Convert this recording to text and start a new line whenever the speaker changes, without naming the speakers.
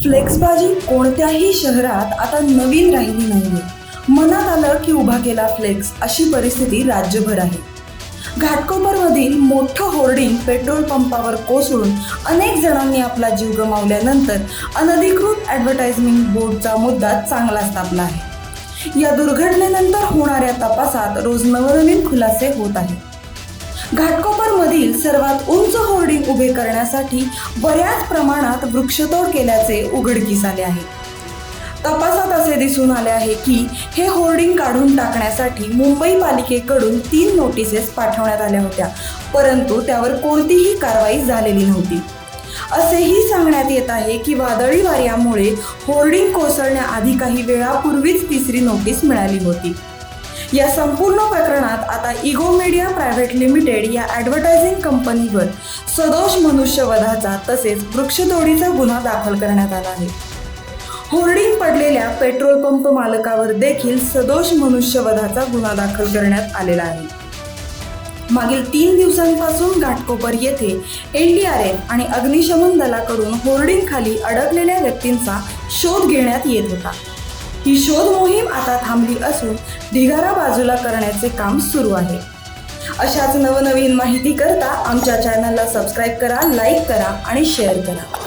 फ्लेक्सबाजी कोणत्याही शहरात आता नवीन राहिली नाहीये. मनात आलं की उभा केला फ्लेक्स, अशी परिस्थिती राज्यभर आहे. घाटकोपरमधील मोठं होर्डिंग पेट्रोल पंपावर कोसळून अनेक जणांनी आपला जीव गमावल्यानंतर अनधिकृत ॲडव्हर्टाइजमेंट बोर्डचा मुद्दा चांगलाच तापला आहे. या दुर्घटनेनंतर होणाऱ्या तपासात रोज नवनवीन खुलासे होत आहेत. घाटकोपरमधील सर्वात उंच होर्डिंग उभे करण्यासाठी बऱ्याच प्रमाणात वृक्षतोड केल्याचे उघडकीस आले आहे. तपासात असे दिसून आले आहे की हे होर्डिंग काढून टाकण्यासाठी मुंबई पालिकेकडून 3 नोटिसेस पाठवण्यात आल्या होत्या, परंतु त्यावर कोणतीही कारवाई झालेली नव्हती. असेही सांगण्यात येत आहे की वादळी वाऱ्यामुळे होर्डिंग कोसळण्याआधी काही वेळापूर्वीच 3री नोटीस मिळाली होती. या संपूर्ण प्रकरणात आता इगो मीडिया प्रायव्हेट लिमिटेड या ॲडव्हर्टायझिंग कंपनीवर सदोष मनुष्यवधाचा तसेच वृक्षतोडीचा गुन्हा दाखल करण्यात आला आहे. होर्डिंग पडलेल्या पेट्रोल पंप मालकावर देखील सदोष मनुष्यवधाचा गुन्हा दाखल करण्यात आलेला आहे. मागील 3 दिवसांपासून घाटकोपर येथे NDRF आणि अग्निशमन दलाकडून होर्डिंग खाली अडकलेल्या व्यक्तींचा शोध घेण्यात येत होता. ही शोध मोहीम आता थांबली असून ढिगारा बाजूला करण्याचे काम सुरू आहे. अशाच नवनवीन माहिती करता आमच्या चॅनलला सबस्क्राईब करा, लाईक करा आणि शेअर करा.